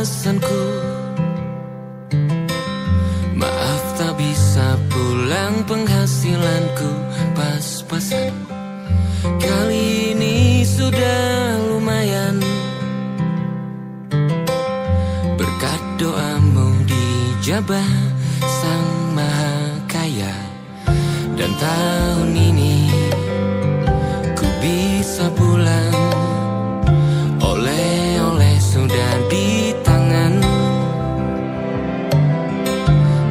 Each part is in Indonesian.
pesanku. Maaf tak bisa pulang, penghasilanku pas-pasan. Kali ini sudah lumayan, berkat doamu dijabah Sang Maha Kaya. Dan tahun ini ku bisa pulang, oleh-oleh sudah di tangan.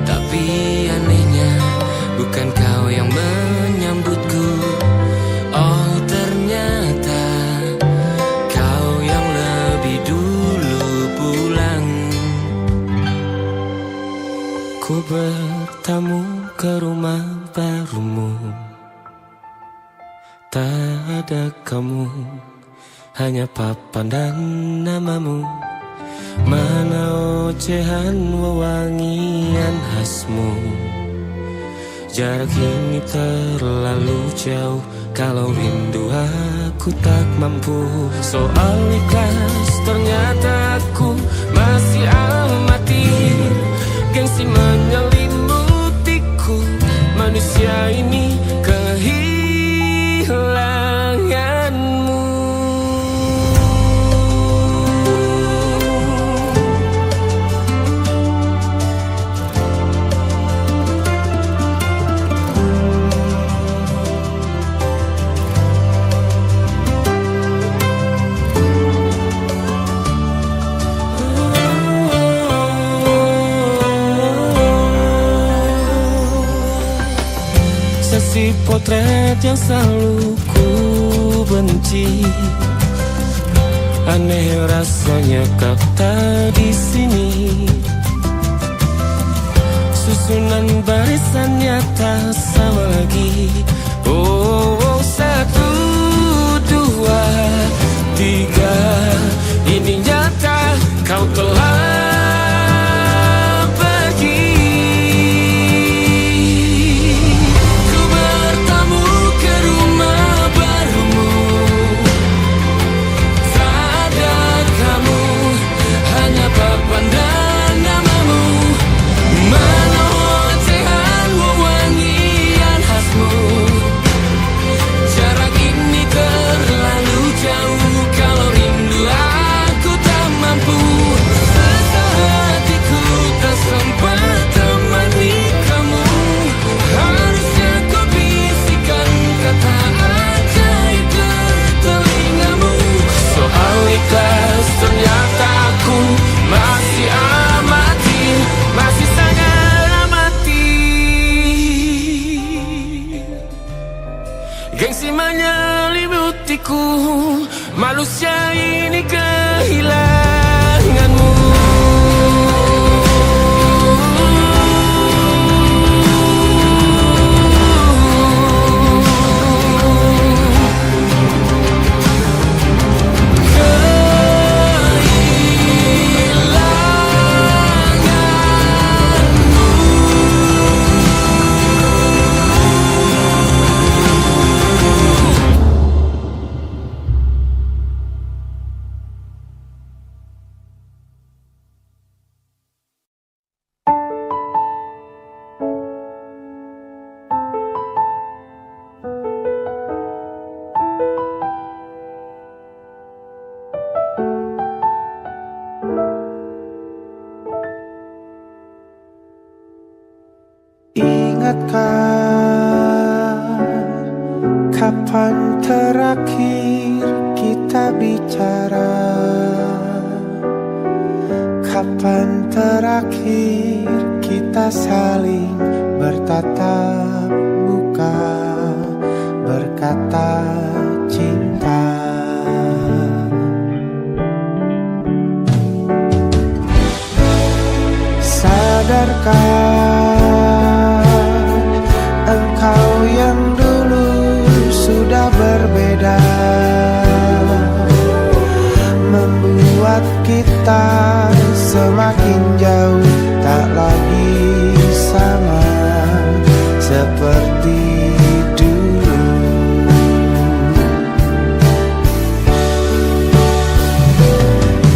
Tapi anehnya bukan kau yang menyambutku. Oh ternyata kau yang lebih dulu pulang. Ku bertamu ke rumah barumu, tak ada kamu, hanya papan dan namamu. Mana ocehan wewangian khasmu. Jarak ini terlalu jauh, kalau rindu aku tak mampu. Soal ikhlas ternyata aku masih amati. Gengsi menyelimutiku, manusia ini kehilanganmu. Sesi potret yang selalu ku benci, aneh rasanya kau tak di sini. Susunan barisannya tak sama lagi. Oh, 1, 2, 3, ini nyata kau telah pergi. Ternyata aku masih amati, masih sangat amati. Gengsi menyelimutiku, manusia ini kehilanganmu. Kapan terakhir kita bicara? Kapan terakhir kita saling bertatap muka, berkata cinta? Sadarkah engkau yang dulu sudah berbeda, membuat kita semakin jauh, tak lagi sama seperti dulu.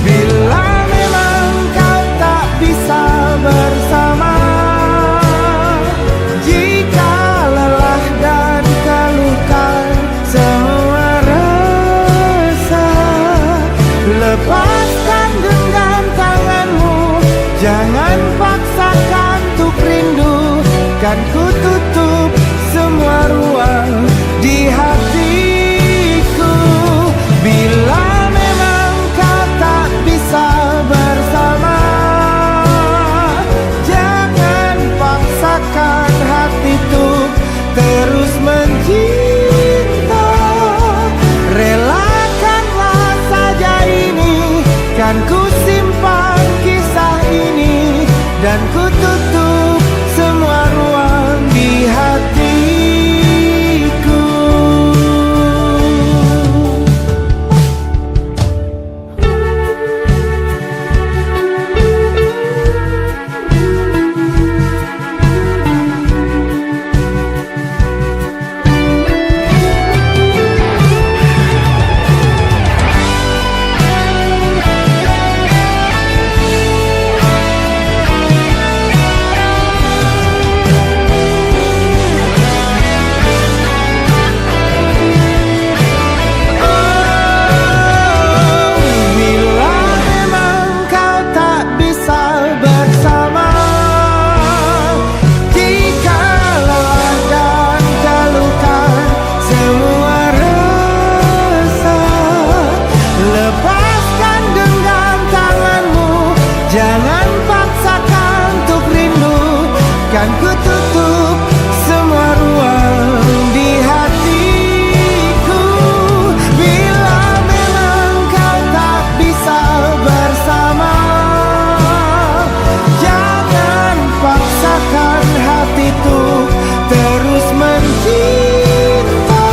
Bila memang rindu, kan ku tutup semua ruang di hatiku. Bila memang kau tak bisa bersama, jangan paksakan hati tuh terus mencinta. Relakanlah saja ini, kan ku simpan kisah ini, dan ku tutup semua ruang di hatiku. Jangan paksakan untuk rindu, kan ku tutup semua ruang di hatiku. Bila memang kau tak bisa bersama, jangan paksakan hati tuh terus mencinta.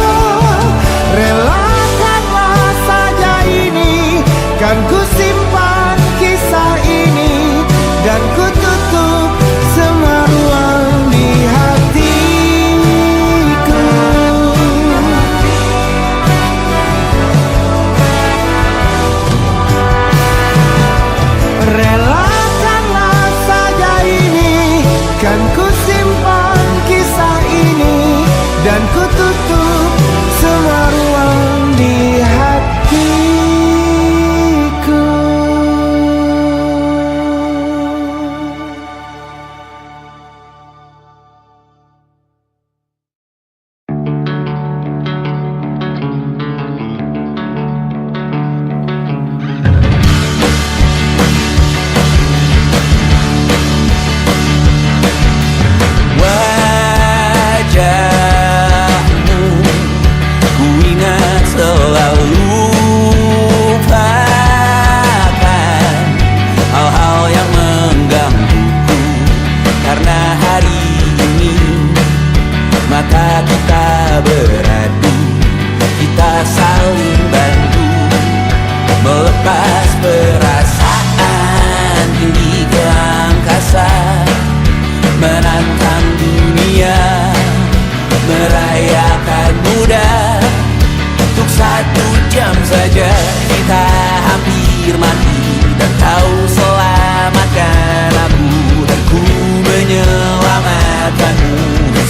Relakanlah saja ini, kan ku simpan kisah ini, dan ku tutup semua ruang di hatiku. Relakanlah saja ini, kan ku simpan kisah ini, dan ku tutup semua ruang di hatiku.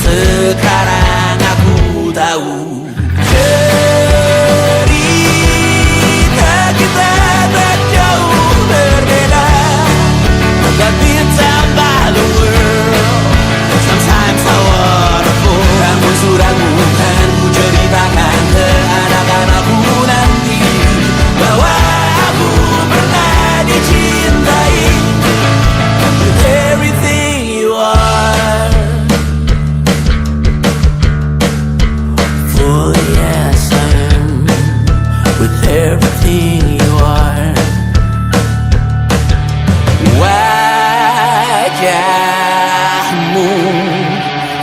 Sekarang aku tahu cerita kita tak jauh berbeda, but it's about the world. Sometimes so wonderful. Kamu suratmu kan ku ceritakan ke anak-anakku nanti bahwa aku pernah dicintai with everything you are. Oh yes I am, with everything you are. Wajahmu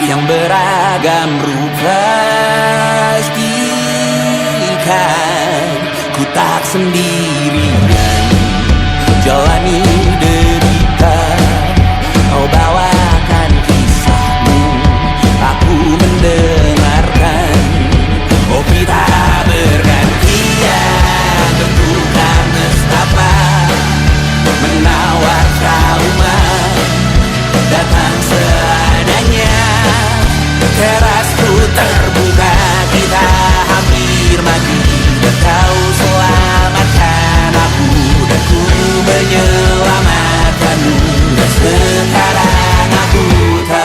yang beragam rupa pastikan ku tak sendirian jalani derita. Kau bawakan kisahmu, aku mendengarkan. Oh kita bergantian, tentukan nestapa, menawar trauma, datang seadanya. Terasku terbuka, kita hampir mati, dan kau selamatkan aku, dan ku menyelamatkanmu. Dan sekarang aku tahu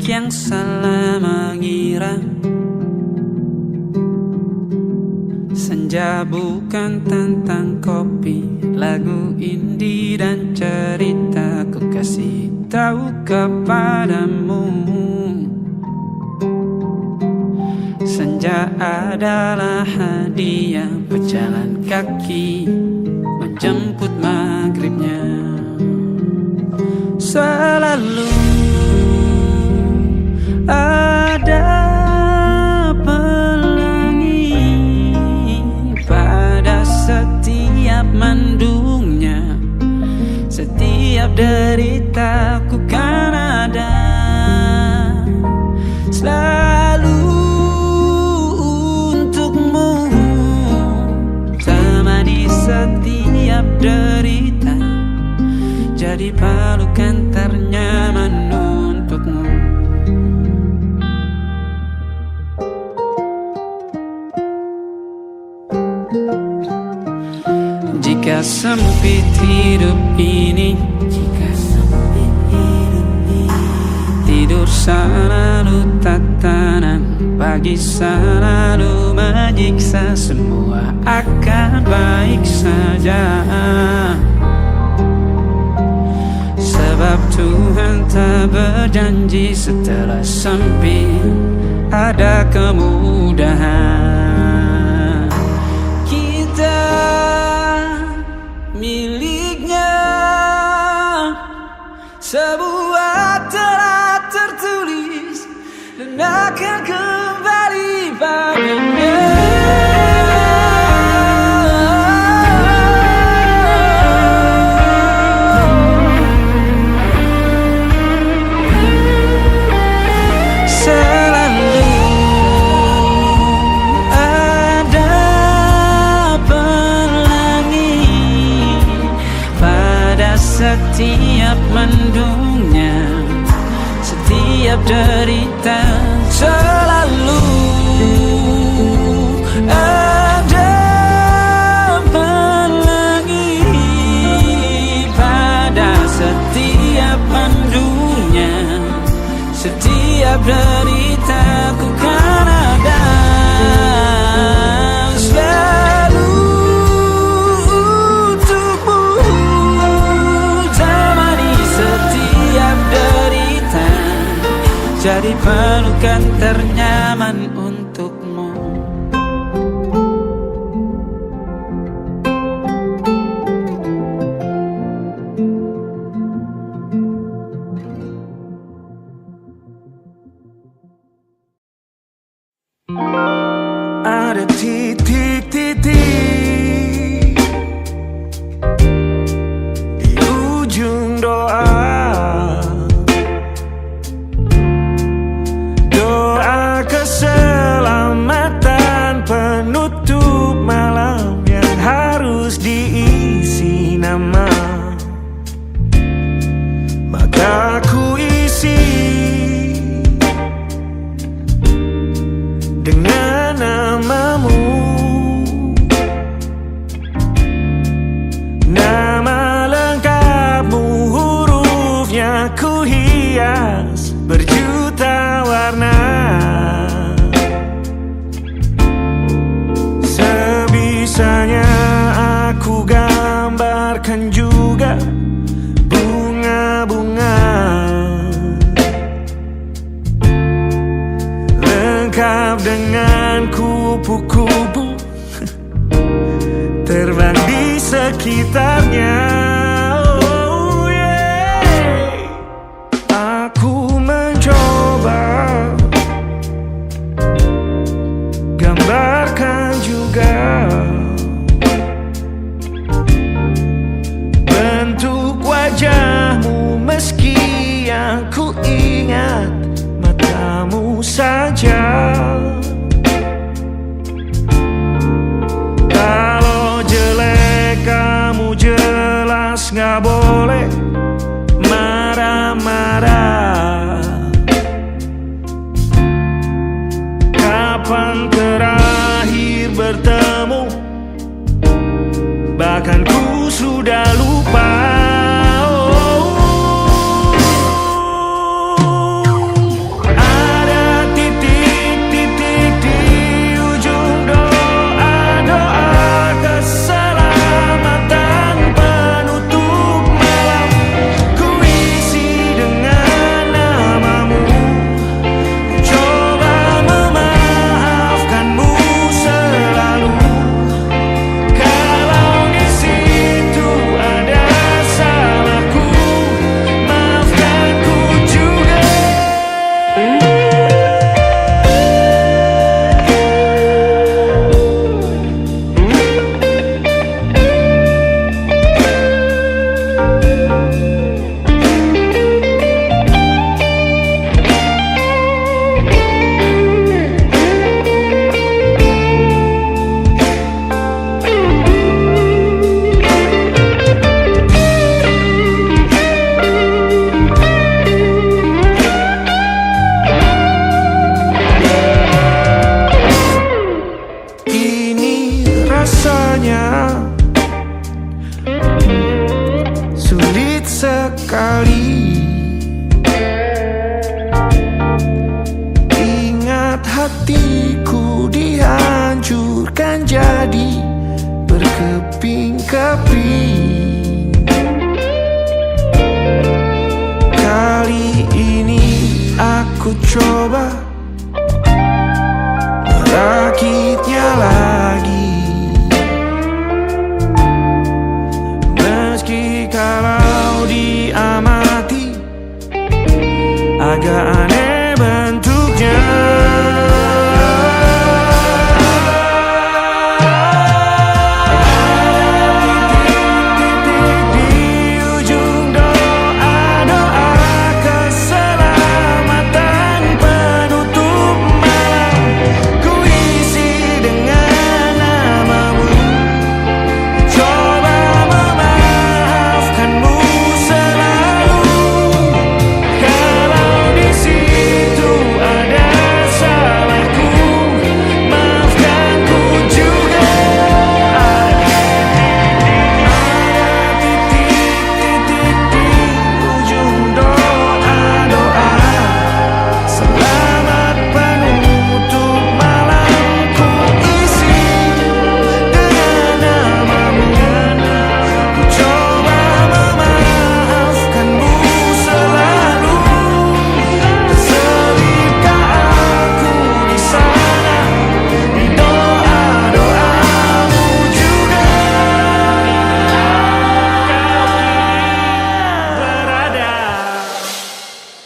yang salah mengira senja bukan tentang kopi, lagu indie dan cerita ku kasih tahu kepadamu. Senja adalah hadiah pejalan kaki menjemput maghribnya. Selalu ada pelangi pada setiap mendungnya. Setiap derita ku kan ada selalu untukmu, temani setiap derita, jadi pelukan ternyaman untukmu. Jika sempit hidup ini, tidur selalu tatanan, pagi selalu menyiksa, semua akan baik saja. Sebab Tuhan tak berjanji setelah sempit ada kemudahan. Kita miliknya, sebuah telah tertulis dan akan kembali padanya. Setiap mendungnya, setiap derita, selalu ada pelangi pada setiap mendungnya. Setiap derita ku kan ada selalu untukmu, jadi pelukan ternyaman untukmu. Ada titik-titik di ujung doa, keselamatan penutup malam yang harus diisi nama. Maka ku isi dengan namamu, nama lengkapmu, hurufnya ku hias berjuta warna. Sebisanya aku gambarkan juga bunga-bunga, lengkap dengan kupu-kupu terbang di sekitarnya. Oh yeah. Aku mencoba gambarkan juga bentuk wajahmu, meski yang ku ingat matamu saja. Kalau jelek kamu jelas gak boleh marah-marah. Kapan terakhir bertemu, bahkan ku sudah lupa. coba merakitnya lagi. Meski kalau diamati agak aneh bentuknya.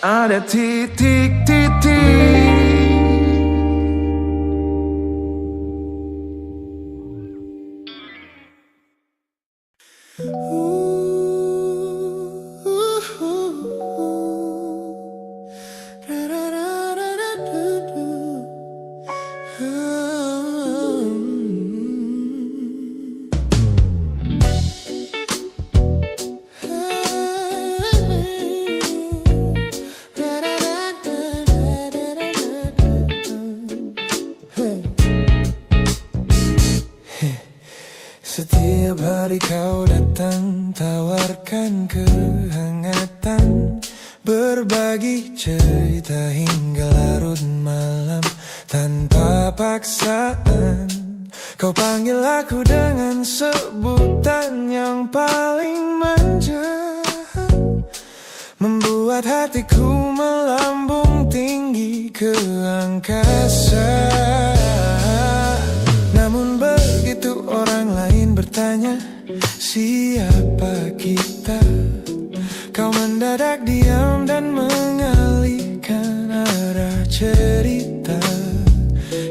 Ada titik-titik. Setiap hari kau datang, tawarkan kehangatan, berbagi cerita hingga larut malam tanpa paksaan. Kau panggil aku dengan sebutan yang paling manja, membuat hatiku melambung tinggi ke angkasa. Namun begitu orang lain bertanya, siapa kita? Kau mendadak diam dan mengalihkan arah cerita.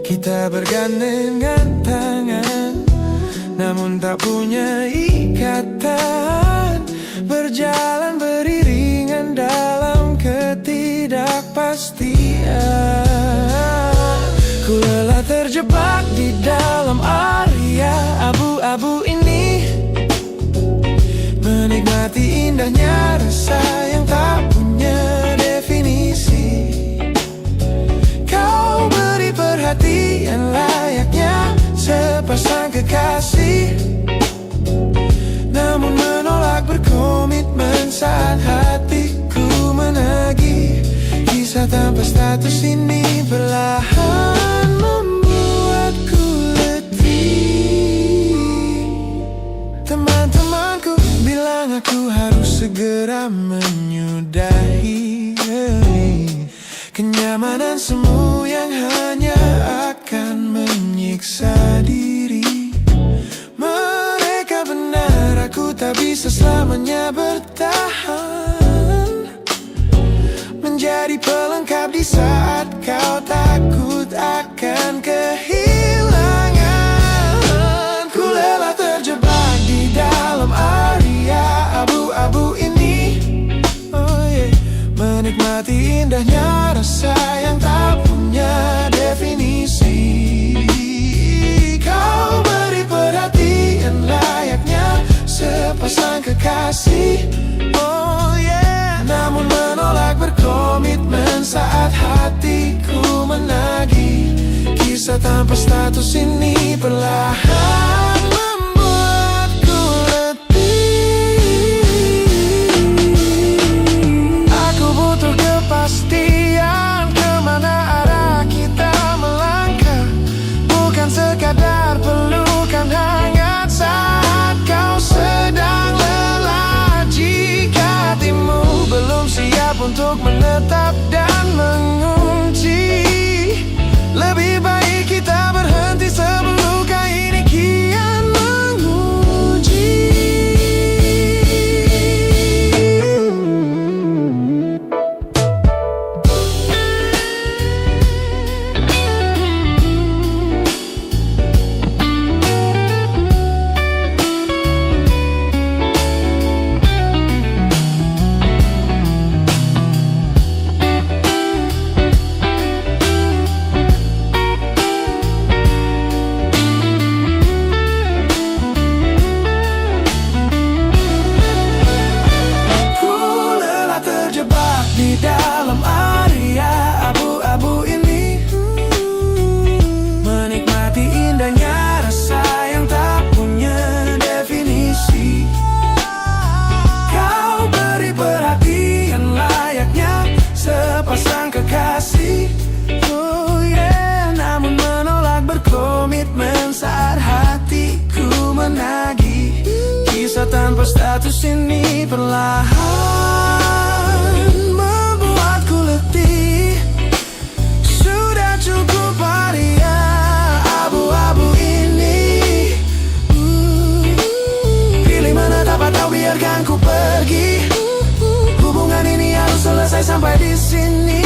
Kita bergandengan tangan, namun tak punya ikatan, berjalan beriringan dalam ketidakpastian. Ku lelah terjebak di dalam area abu-abu ini, menikmati indahnya rasa yang tak punya definisi. Kau beri perhatian layaknya sepasang kekasih, namun menolak berkomitmen saat hatiku menagih. Kisah tanpa status ini perlahan membuatku letih. Teman-temanku bilang aku harus segera menyudahi kenyamanan semu yang hanya akan menyiksa diri. Mereka benar, aku tak bisa selamanya bertahan, menjadi pelengkap di saat kau takut akan kehilangan. Ku lelah terjebak di dalam area abu-abu ini, menikmati indahnya rasa yang tak punya definisi. Kau beri perhatian layaknya sepasang kekasih, namun menolak berkomitmen saat hatiku menagih. Kisah tanpa status ini perlahan membuatku letih. Aku butuh kepastian kemana arah kita melangkah, bukan sekadar pelukan hangat saat kau sedang lelah. Jika hatimu belum siap untuk menetap dan menunggu, benci. Lebih baik kita berhenti sebelum luka ini kian menguji. Di dalam area abu-abu ini, menikmati indahnya rasa yang tak punya definisi. Kau beri perhatian layaknya sepasang kekasih. Oh yeah, namun menolak berkomitmen saat hatiku menagih. Kisah tanpa status ini perlahan cukup area abu-abu ini. Pilih mana dapat tahu, biarkan ku pergi. Hubungan ini harus selesai sampai di sini.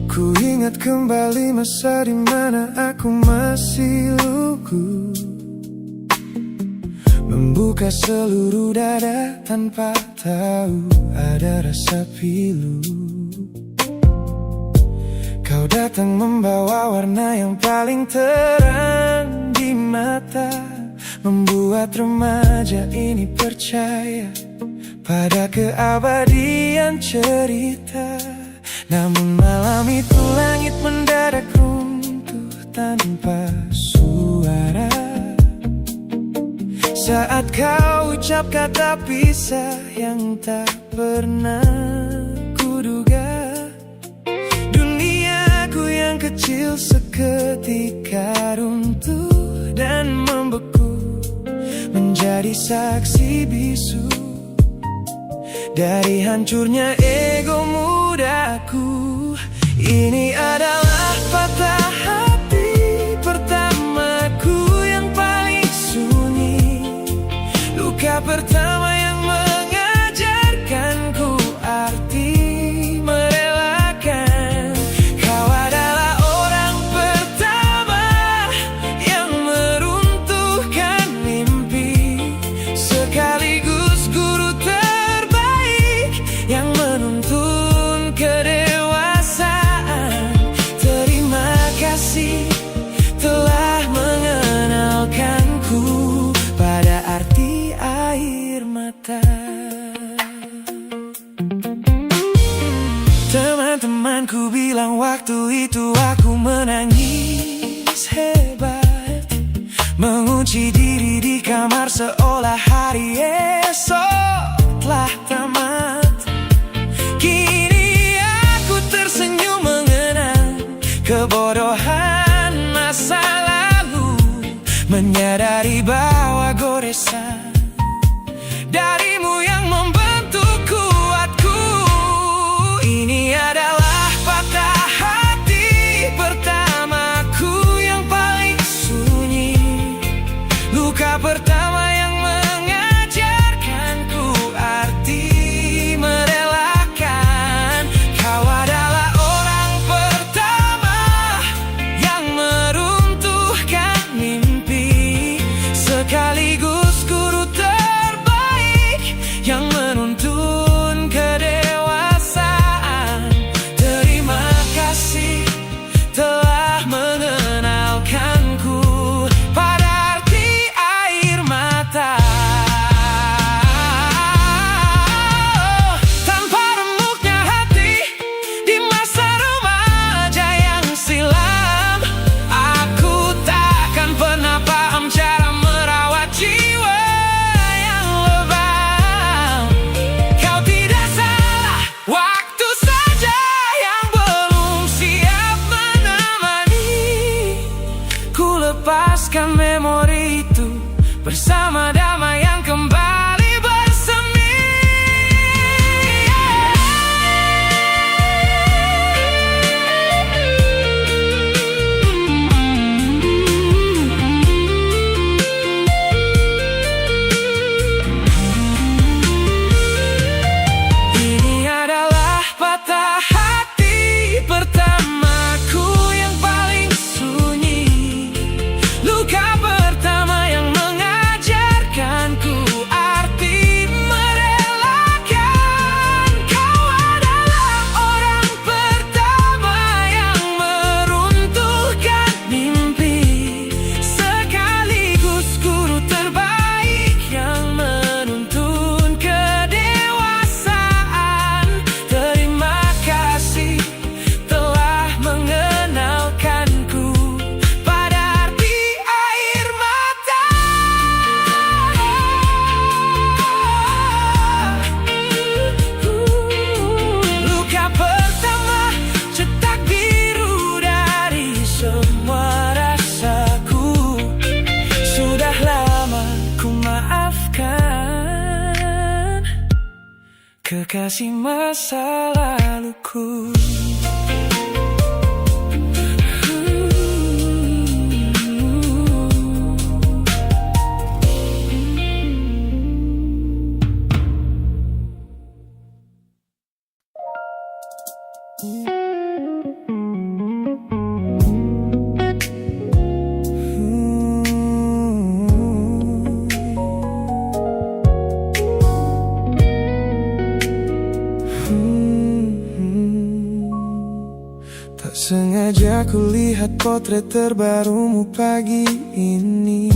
Ku ingat kembali masa dimana aku masih lugu, membuka seluruh dada tanpa tahu ada rasa pilu. Kau datang membawa warna yang paling terang di mata, membuat remaja ini percaya pada keabadian cerita. Namun malam itu langit mendadak runtuh tanpa suara saat kau ucap kata pisah yang tak pernah kuduga. Duniaku yang kecil seketika runtuh dan membeku, menjadi saksi bisu dari hancurnya ego mudaku. Ini adalah patah hati pertamaku yang paling sunyi, luka pertama yang mengajarkanku arti merelakan. Kau adalah orang pertama yang meruntuhkan mimpi, sekaligus guru terbaik yang menuntun kedewasaan. Terima kasih telah mengenalkanku pada arti air mata. Teman-temanku bilang waktu itu aku menangis hebat, mengunci diri di kamar seolah hari esok telah tamat. Kini aku tersenyum mengenang kebodohan masa lalu, menyadari bahwa goresan darimu yang membentuk kuatku. Ini adalah patah hati pertamaku yang paling sunyi, luka pertama yang mengajarkanku arti merelakan. Kau adalah orang pertama bersama damai yang kembali bersemi. Ini adalah patah hati pertamaku yang paling sunyi, luka pertama yang mengajarkanku arti merelakan. Kau adalah orang pertama yang meruntuhkan mimpi, sekaligus guru terbaik yang menuntun kedewasaan. Terima kasih telah mengenalkanku pada arti air mata. Luka pertama cetak biru dari semua rasaku. Sudah lama ku maafkan kekasih masa laluku. Tak sengaja kulihat potret terbarumu pagi ini,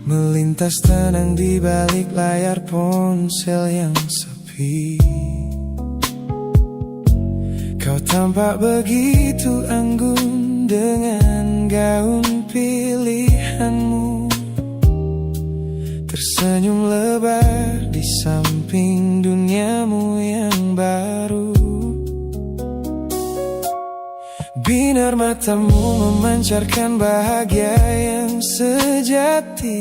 melintas tenang di balik layar ponsel yang sepi. Kau tampak begitu anggun dengan gaun pilihanmu, tersenyum lebar di samping duniamu yang baru. Binar matamu memancarkan bahagia yang sejati,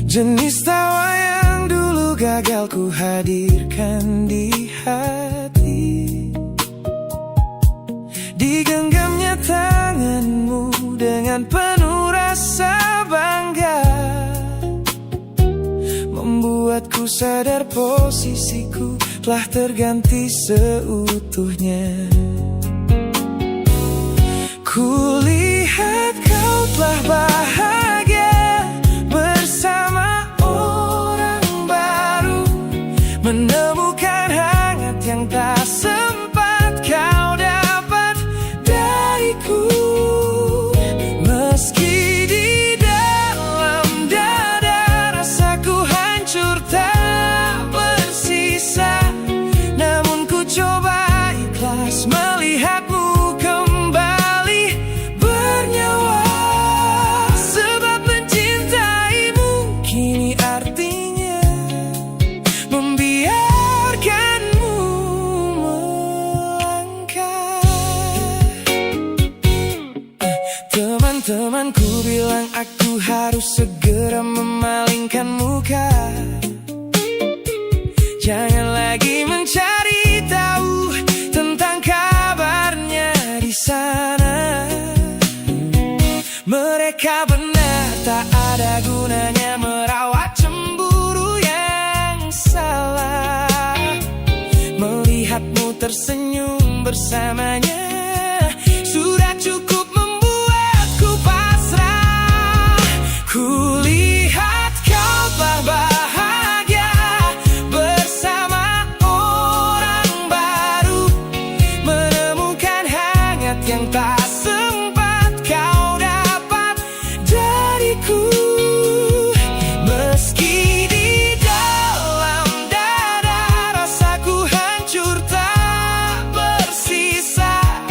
jenis tawa yang dulu gagal ku hadirkan di hati. Digenggamnya tanganmu dengan penuh rasa bangga, membuatku sadar posisiku telah terganti seutuhnya. Kulihat kau telah bahagia bersama orang baru, menemukan hangat yang tak sempat kau dapat dariku. Meski di dalam dada rasaku hancur tak bersisa, namun ku coba ikhlas melihatmu kembali bernyawa. Sebab mencintaimu kini artinya membiarkanmu melangkah. Teman-temanku bilang aku harus segera memalingkan muka, jangan lagi mencari tahu tentang kabarnya di sana. Mereka benar, tak ada gunanya merawat cemburu yang salah. Melihatmu tersenyum bersamanya sudah cukup membuatku pasrah. Kulihat kau telah bahagia bersama orang baru, menemukan hangat yang tak sempat kau dapat dariku. Meski di dalam dada rasaku hancur tak bersisa,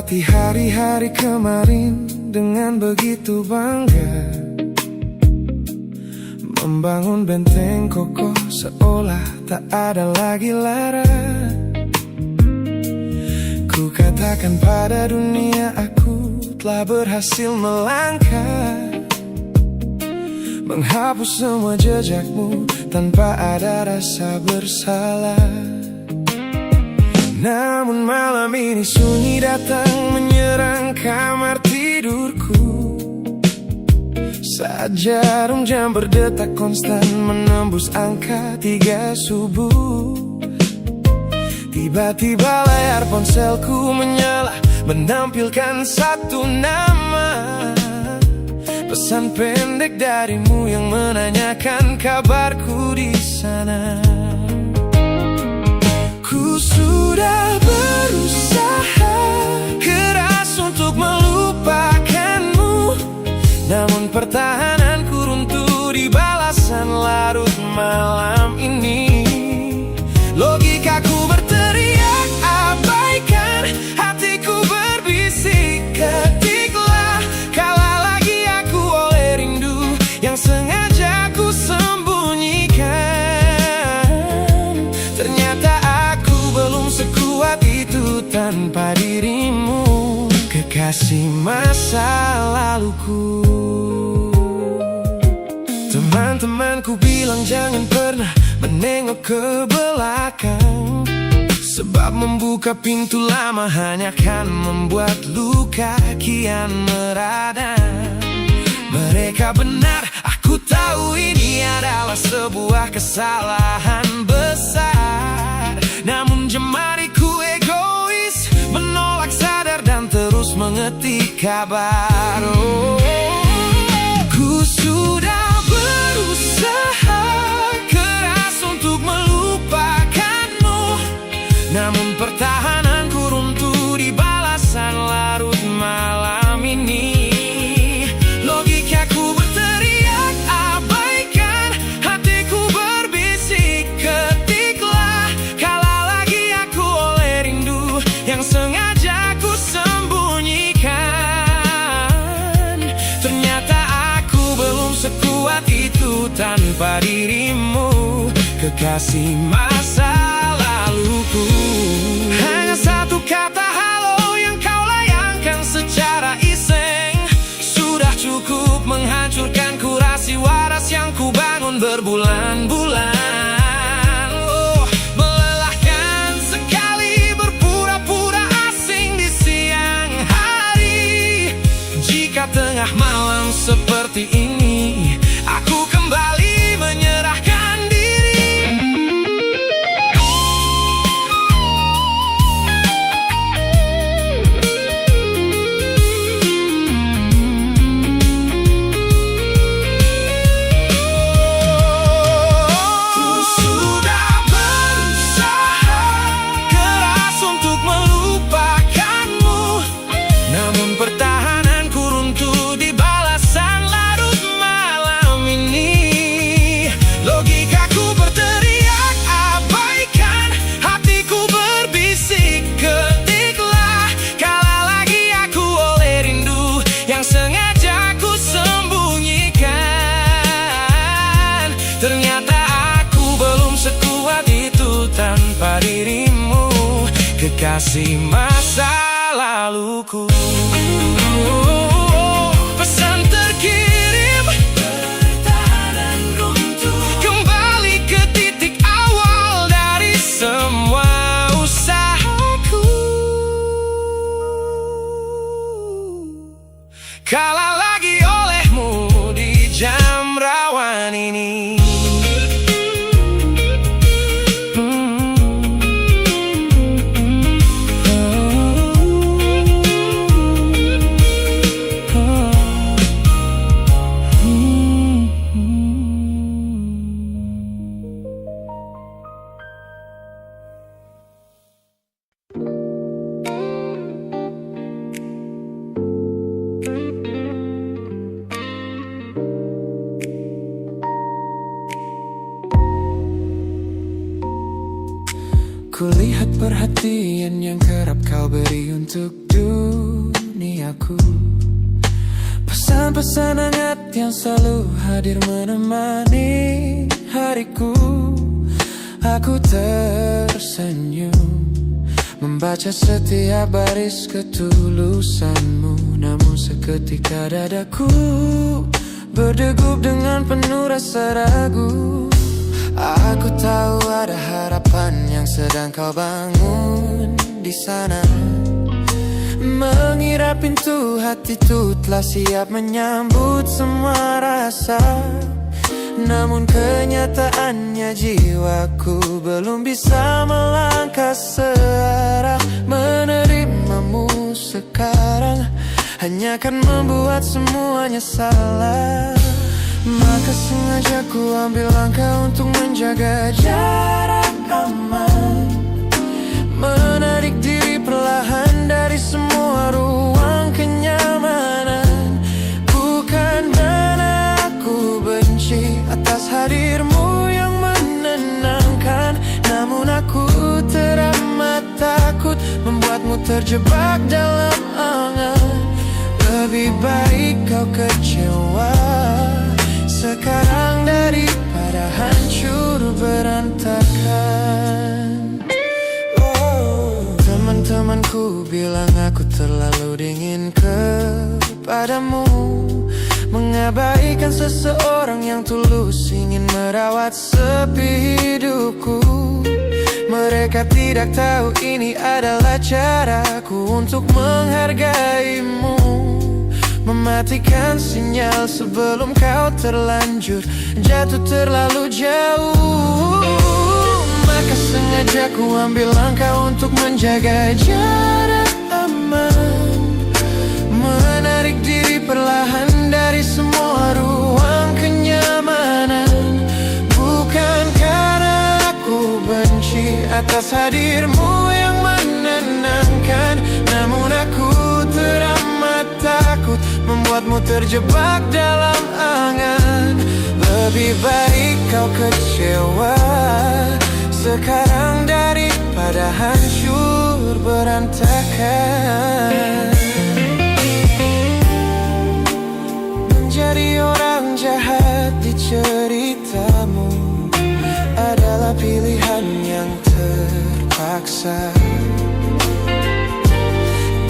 melewati hari-hari kemarin dengan begitu bangga, membangun benteng kokoh seolah tak ada lagi lara. Ku katakan pada dunia aku telah berhasil melangkah, menghapus semua jejakmu tanpa ada rasa bersalah. Namun malam ini sunyi datang menyerang kamar tidurku, saat jarum jam berdetak konstan menembus angka 3 subuh. Tiba-tiba layar ponselku menyala, menampilkan satu nama, pesan pendek darimu yang menanyakan kabarku di sana. Ku sudah berusaha keras untuk melupakanmu, namun pertahananku runtuh di balasan larut malam ini. Logikaku berteriak abaikan, hatiku berbisik ketiklah, kalah lagi aku oleh rindu yang sengaja ku sembunyikan. Ternyata aku belum sekuat itu tanpa dirimu, kekasih masa laluku. Teman-temanku bilang jangan pernah menengok ke belakang, sebab membuka pintu lama hanya akan membuat luka kian meradang. Mereka benar, aku tahu ini adalah sebuah kesalahan besar, namun jemariku egois menolak sadar dan terus mengetik kabar. Ku sudah berusaha keras untuk melupakanmu, namun pertahananku runtuh di balasan larut malam ini. Logikaku berteriak abaikan, hatiku berbisik ketiklah, kalah lagi aku oleh rindu yang sengaja ku sembunyikan. Ternyata aku belum sekuat itu tanpa dirimu, kekasih masa laluku. Hanya satu kata halo yang kau layangkan secara iseng sudah cukup menghancurkan kurasi waras yang ku bangun berbulan-bulan. Melelahkan sekali berpura-pura asing di siang hari. Jika tengah malam seperti ini aku kembali menyerahkan diri. Ku sudah berusaha keras untuk melupakanmu, namun pertahananku runtuh di balasan larut malam ini. Logikaku berteriak abaikan, hatiku berbisik ketiklah, kalah lagi aku oleh rindu yang sengaja ku sembunyikan. Ternyata aku belum sekuat itu tanpa dirimu, kekasih masa laluku. Pesan terkirim, pertahanan runtuh, kembali ke titik awal dari semua usahaku. Kalah lagi olehmu di jam rawan ini. Kulihat perhatian yang kerap kau beri untuk dulu. duniaku. Pesan-pesan hangat yang selalu hadir menemani hariku. Aku tersenyum membaca setiap baris ketulusanmu. Namun seketika dadaku berdegup dengan penuh rasa ragu. Aku tahu ada harapan yang sedang kau bangun di sana. Mengira pintu hatiku telah siap menyambut semua rasa. Namun kenyataannya jiwaku belum bisa melangkah searah. Menerimamu sekarang hanya akan membuat semuanya salah. Maka sengaja ku ambil langkah untuk menjaga jarak aman. Menarik diri perlahan dari semua ruang kenyamanan. Bukan karena aku benci atas hadirmu yang menenangkan, namun aku teramat takut membuatmu terjebak dalam angan. Lebih baik kau kecewa sekarang daripada hancur berantakan. Teman-temanku bilang aku terlalu dingin kepadamu, mengabaikan seseorang yang tulus ingin merawat sepi hidupku. Mereka tidak tahu ini adalah caraku untuk menghargaimu. Mematikan sinyal sebelum kau terlanjur jatuh terlalu jauh. Maka sengaja ku ambil langkah untuk menjaga jarak aman. Menarik diri perlahan dari semua ruang kenyamanan. Bukan karena aku benci atas hadirmu yang menenangkan, namun aku teramat takut membuatmu terjebak dalam angan. Lebih baik kau kecewa sekarang daripada hancur berantakan. Menjadi orang jahat di ceritamu adalah pilihan yang terpaksa,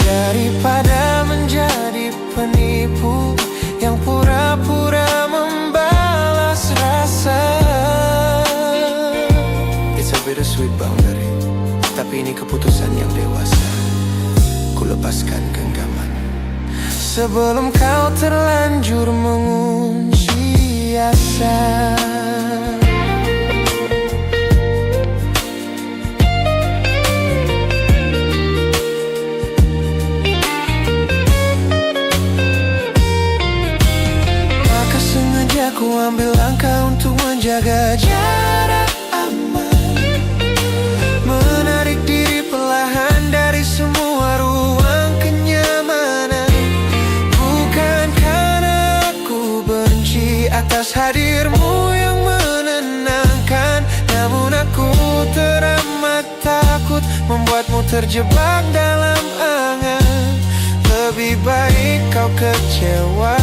daripada menjadi penipu yang pura-pura membalas rasa. It's a bittersweet boundary, tapi ini keputusan yang dewasa. Ku lepaskan genggaman sebelum kau terlanjur mengunci asa. Ku ambil langkah untuk menjaga jarak aman. Menarik diri perlahan dari semua ruang kenyamanan. Bukan karena aku benci atas hadirmu yang menenangkan, namun aku teramat takut membuatmu terjebak dalam angan. Lebih baik kau kecewa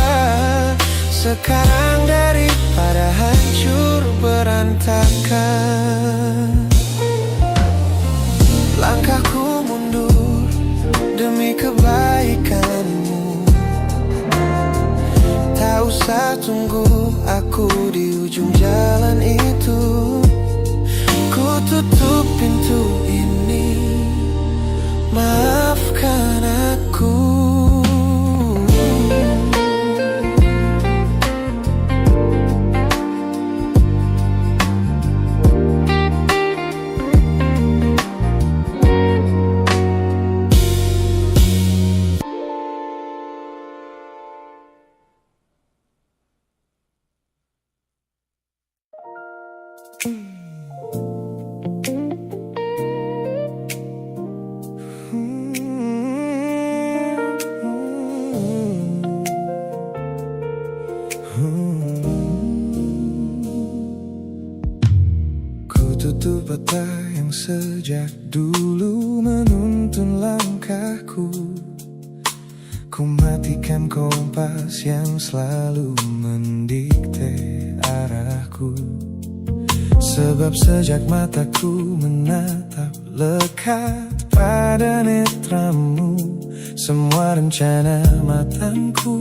sekarang daripada hancur berantakan. Langkahku mundur demi kebaikanmu. Tak usah tunggu aku di ujung jalan itu. Ku tutup pintu ini, maafkan aku. Tutup mata yang sejak dulu menuntun langkahku. Ku bagaikan kompas yang selalu mendikte arahku. Sebab sejak mataku menatap lekat pada netramu, semua rencana matangku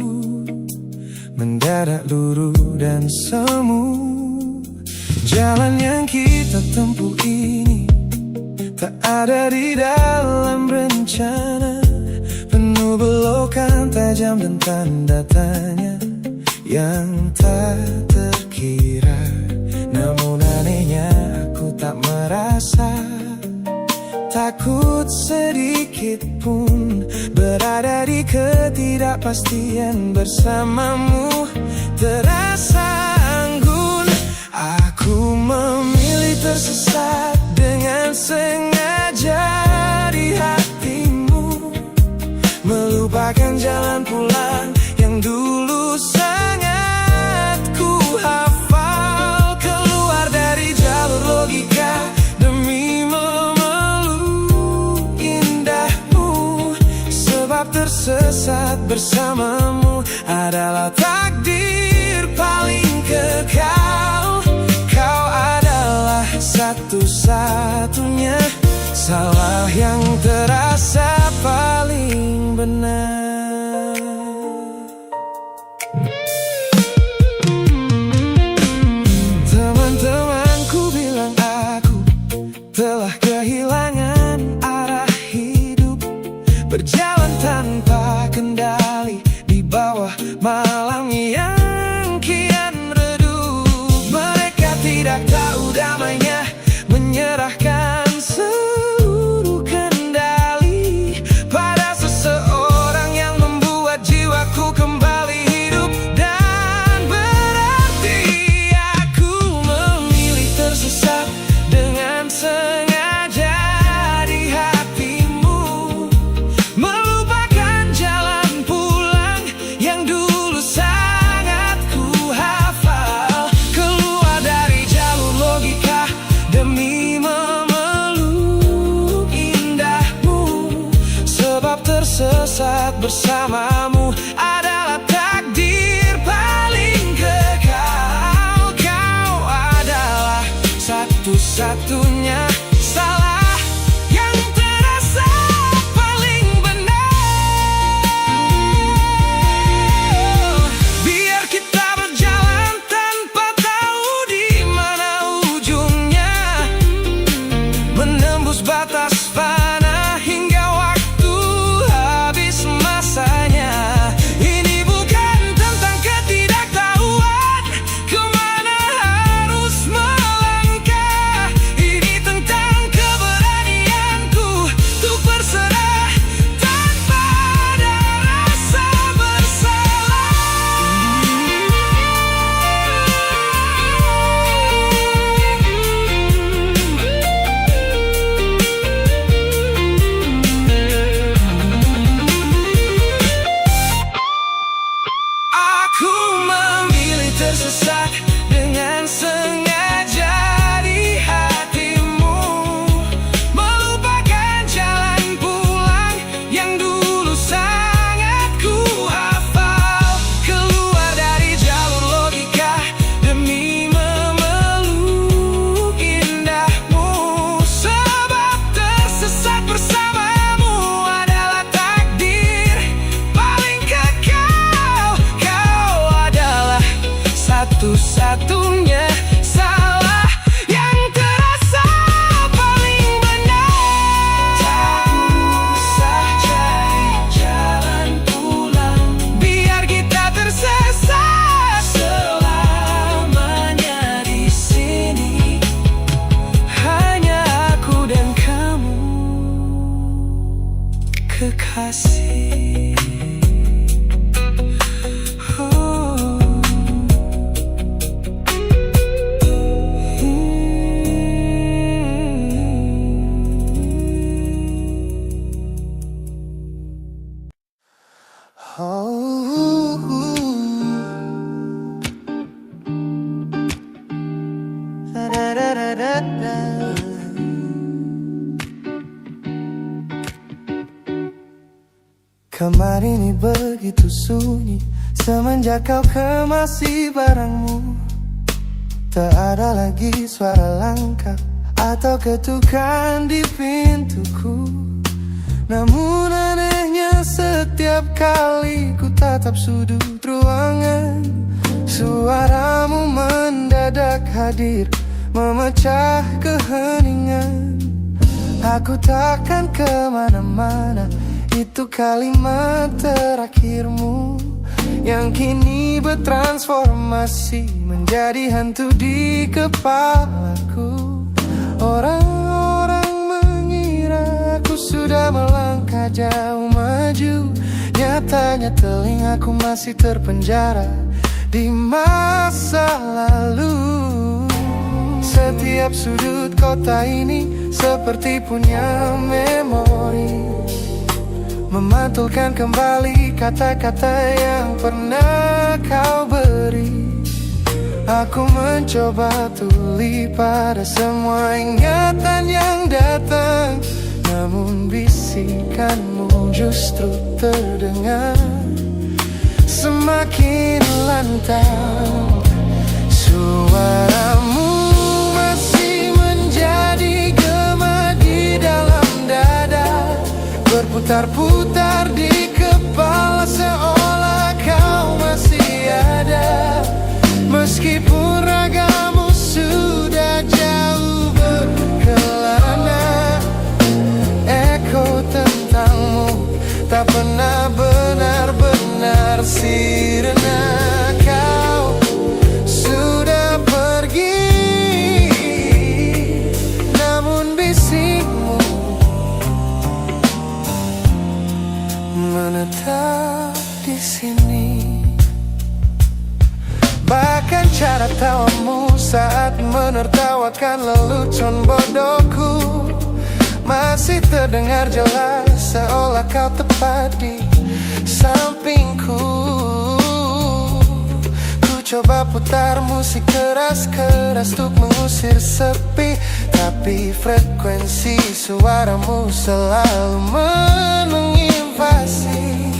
mendadak luruh dan semu. Jalan yang kita tempuh ini tak ada di dalam rencana, penuh belokan tajam dan tanda tanya yang tak terkira. Namun anehnya aku tak merasa takut sedikit pun berada di ketidakpastian bersamamu. Terasa anggun, aku memilih tersesat dengan sengaja di hatimu, melupakan jalan pulang yang dulu sangat ku hafal. Keluar dari jalur logika demi memeluk indahmu, sebab tersesat bersamamu adalah takdir paling kekal. Kau adalah satu-satunya salah yang terasa paling benar. Teman-temanku bilang aku telah kehilangan arah hidup, berjalan tanpa kendali di bawah malam yang kian redup. Mereka tidak tahu damainya menyerahkan seluruh kendali pada seseorang yang membuat jiwaku kembali hidup dan berarti. Aku memilih tersesat dengan sengaja di hatimu, melupakan jalan pulang yang dulu sangat ku hafal. Keluar dari jalur logika demi memeluk indahmu, sebab tersesat bersamamu adalah takdir paling kekal. Kau adalah satu-satunya salah yang terasa paling benar. Biar kita berjalan tanpa tahu di mana ujungnya, menembus batas fana hingga waktu habis masanya. Ini bukan tentang ketidaktahuan kemana harus melangkah, ini tentang keberanianku untuk berserah tanpa ada rasa bersalah. Aku memilih tersesat dengan sengaja di hatimu, melupakan jalan pulang yang dulu sangat ku hafal. Keluar dari jalur logika demi memeluk indahmu, sebab tersesat bersamamu adalah takdir paling kekal. Kau adalah satu-satunya Kamar ini begitu sunyi semenjak kau kemasi barangmu. Tak ada lagi suara langkah atau ketukan di pintuku. Namun anehnya setiap kali ku tatap sudut ruangan, suaramu mendadak hadir memecah keheningan. Aku takkan kemana-mana, itu kalimat terakhirmu yang kini bertransformasi menjadi hantu di kepalaku. Orang-orang mengira aku sudah melangkah jauh maju, nyatanya telingaku masih terpenjara di masa lalu. Setiap sudut kota ini seperti punya memori, memantulkan kembali kata-kata yang pernah kau beri. Aku mencoba tuli pada semua ingatan yang datang, namun bisikanmu justru terdengar semakin lantang. Suaramu masih menjadi gema di dalam dada, berputar-putar di kepala seolah kau masih ada. Meskipun ragamu sudah jauh berkelana, eko tentangmu tak pernah benar-benar sirna. Kau sudah pergi, namun bisikmu menetap di sini. Bahkan cara tawamu saat menertawakan lelucon bodohku masih terdengar jelas, seolah kau tepat di sampingku. Ku coba putar musik keras-keras untuk mengusir sepi, tapi frekuensi suaramu selalu menginvasi.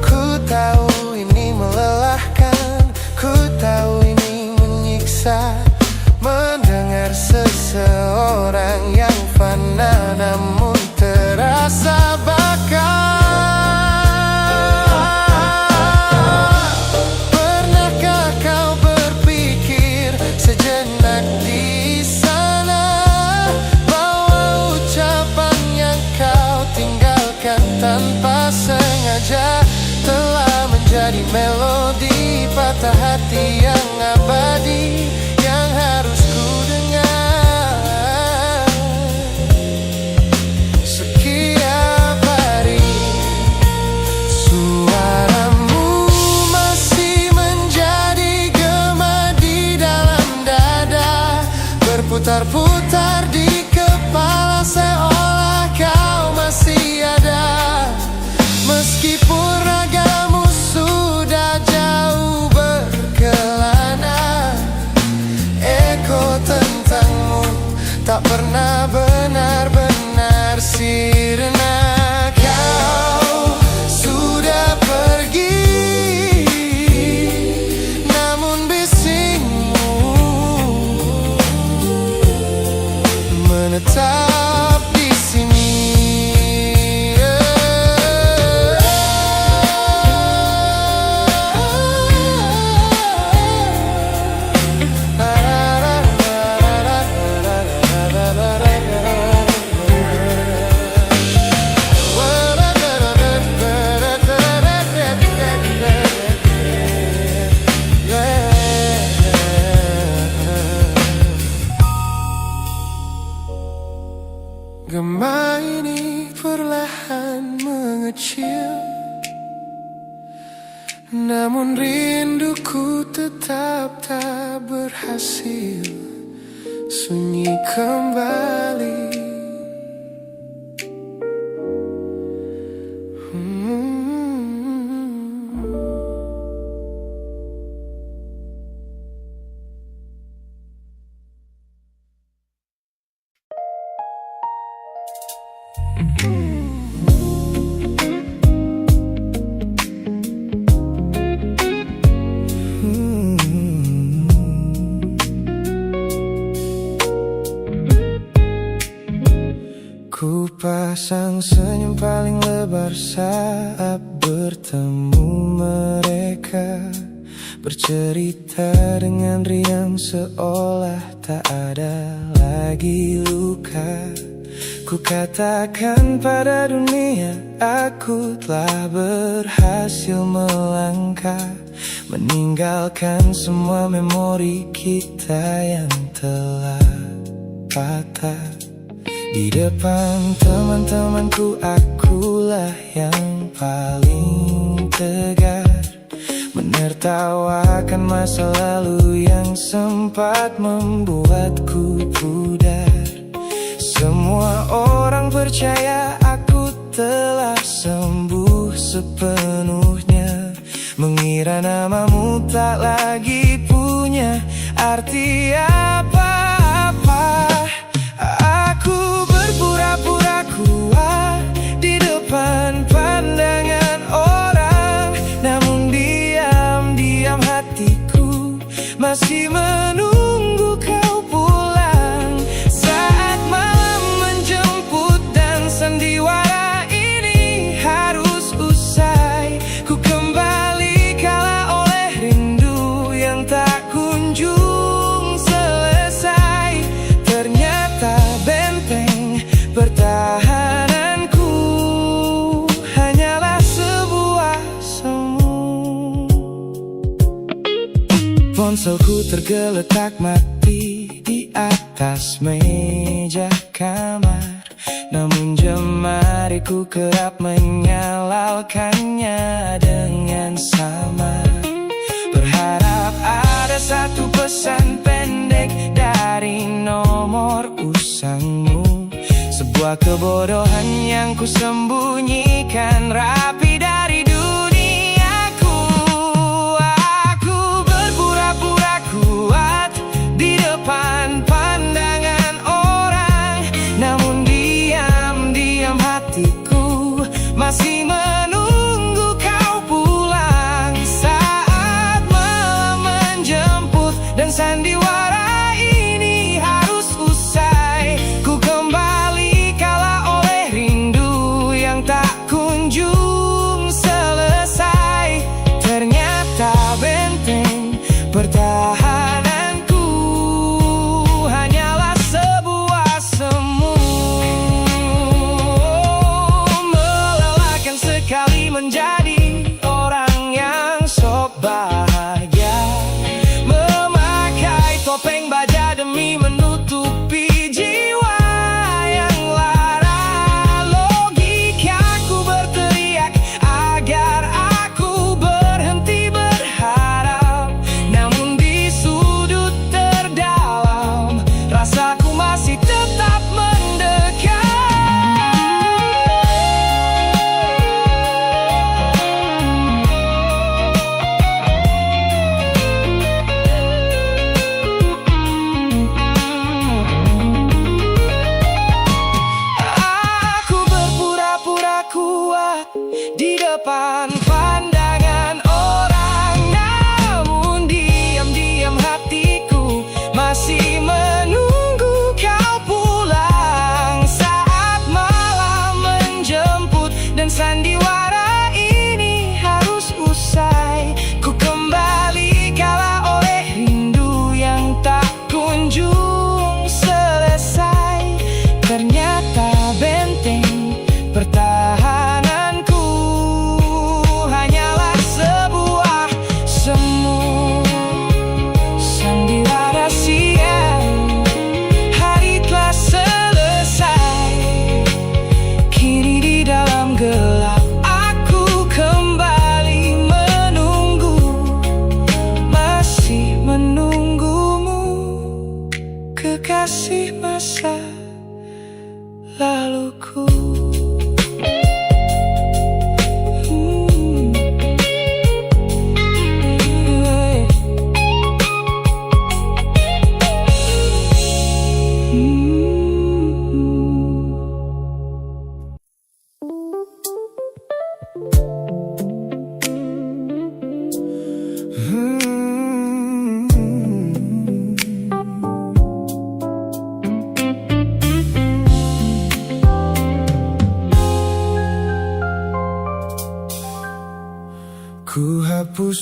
Ku tahu ini melelahkan, ku tahu ini menyiksa, mendengar seseorang yang fana namun terasa bakal. Pernahkah kau berpikir sejenak di sana bahwa ucapan yang kau tinggalkan tanpa sengaja telah menjadi melodi patah hati yang abadi yang harus ku dengar setiap hari. Suaramu masih menjadi gema di dalam dada, berputar-putar di kepala seolah kau masih ada. Meskipun ragamu sudah jauh berkelana, eko tentangmu tak pernah benar-benar sirna. Kau sudah pergi, namun bisikmu menetap di sini. Gema ini perlahan mengecil, namun rinduku tetap tak berhasil sunyi kembali. Sepasang senyum paling lebar saat bertemu mereka, bercerita dengan riang seolah tak ada lagi luka. Ku katakan pada dunia aku telah berhasil melangkah, meninggalkan semua memori kita yang telah patah. Di depan teman-temanku akulah yang paling tegar, menertawakan masa lalu yang sempat membuatku pudar. Semua orang percaya aku telah sembuh sepenuhnya, mengira namamu tak lagi punya arti apa-apa. Aku berpura-pura kuat di depan pandangan orang, namun diam-diam hatiku masih menunggu kau pulang. Saat malam menjemput dan sandiwara ini harus usai, ku kembali kalah oleh rindu yang tak kunjung selesai. Ternyata benteng pertahananku hanyalah sebuah semu. Ponselku tergeletak mati di atas meja kamar, namun jemariku kerap menyalakannya dengan samar. Berharap ada satu pesan pendek dari nomor usangmu, sebuah kebodohan yang kusembunyikan rapi dari duniaku. Aku berpura-pura kuat di depan pandangan orang, namun diam-diam hatiku masih menunggu kau pulang. Saat malam menjemput dan sandiwara ini harus usai, ku kembali kalah oleh rindu yang tak kunjung selesai. Ternyata benteng pertahananku hanyalah sebuah semu. Melelahkan sekali menjadi orang yang sok bahagia, memakai topeng baja demi menutupi jiwa yang lara. Logikaku berteriak agar aku berhenti berharap, namun di sudut terdalam rasaku masih tetap mendekat.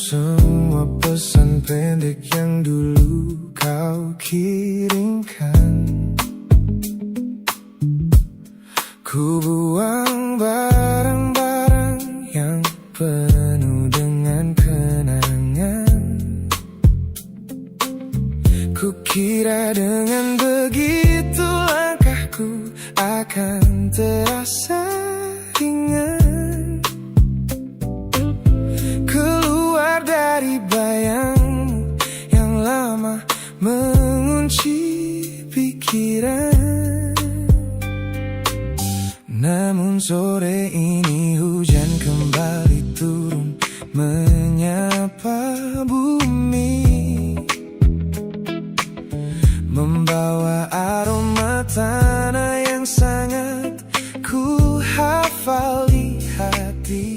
semua pesan pendek yang dulu kau kirimkan. Ku buang barang-barang yang penuh dengan kenangan. Ku kira dengan begitu langkahku akan terasa ringan. Keluar dari bayangmu yang lama mengunci pikiran. Namun sore ini hujan kembali turun menyapa bumi, membawa aroma tanah yang sangat ku hafal di hati.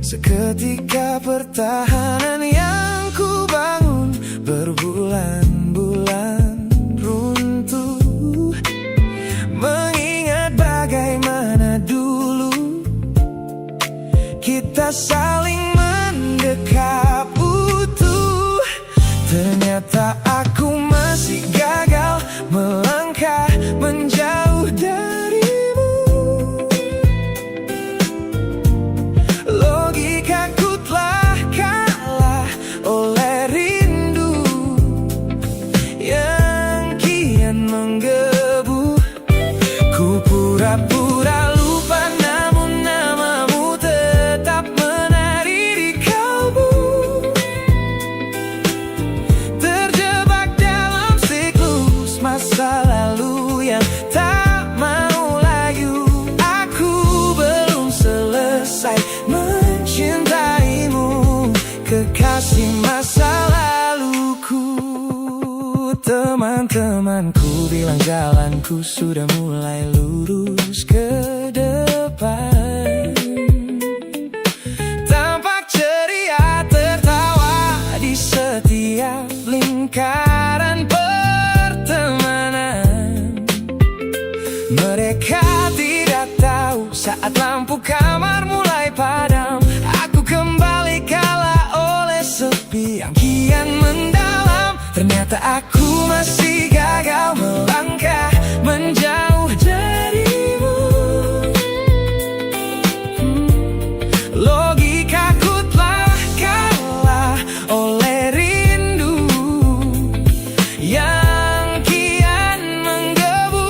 Seketika pertahanan yang ku bangun berbulan-bulan runtuh. Mengingat bagaimana dulu kita saling mendekap utuh. Ternyata aku masih gagal melangkah menjauh darimu. Logikaku telah kalah oleh rindu yang kian menggebu. Ku pura-pura lupa namun namamu tetap menari di kalbu. Terjebak dalam siklus masa lalu yang tak mau layu. Aku belum selesai mencintaimu, kekasih masa laluku. Teman-temanku bilang jalanku sudah mulai lurus ke depan. Tampak ceria tertawa di setiap lingkaran pertemanan. Mereka tidak tahu saat lampu kamar mulai padam, aku kembali kalah oleh sepi yang kian mendalam. Ternyata aku masih gagal melangkah menjauh darimu. Logikaku telah kalah oleh rindu yang kian menggebu.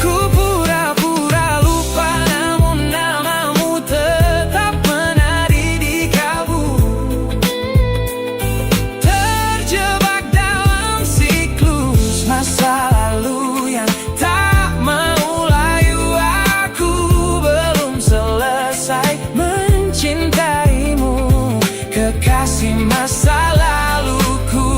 Ku pura-pura lupa namun namamu tetap menari di kalbu. Terjebak dalam siklus masa lalu yang tak mau layu. Aku belum selesai mencintaimu, kekasih masa laluku.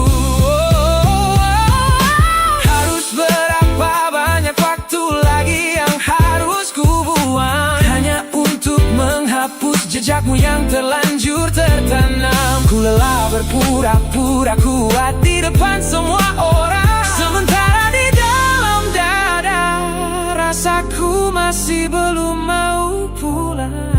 Harus berapa banyak waktu lagi yang harus ku buang hanya untuk menghapus jejakmu yang terlanjur tertanam. Ku lelah berpura-pura kuat di depan semua orang, sementara di dalam dada rasaku masih belum mau pulang.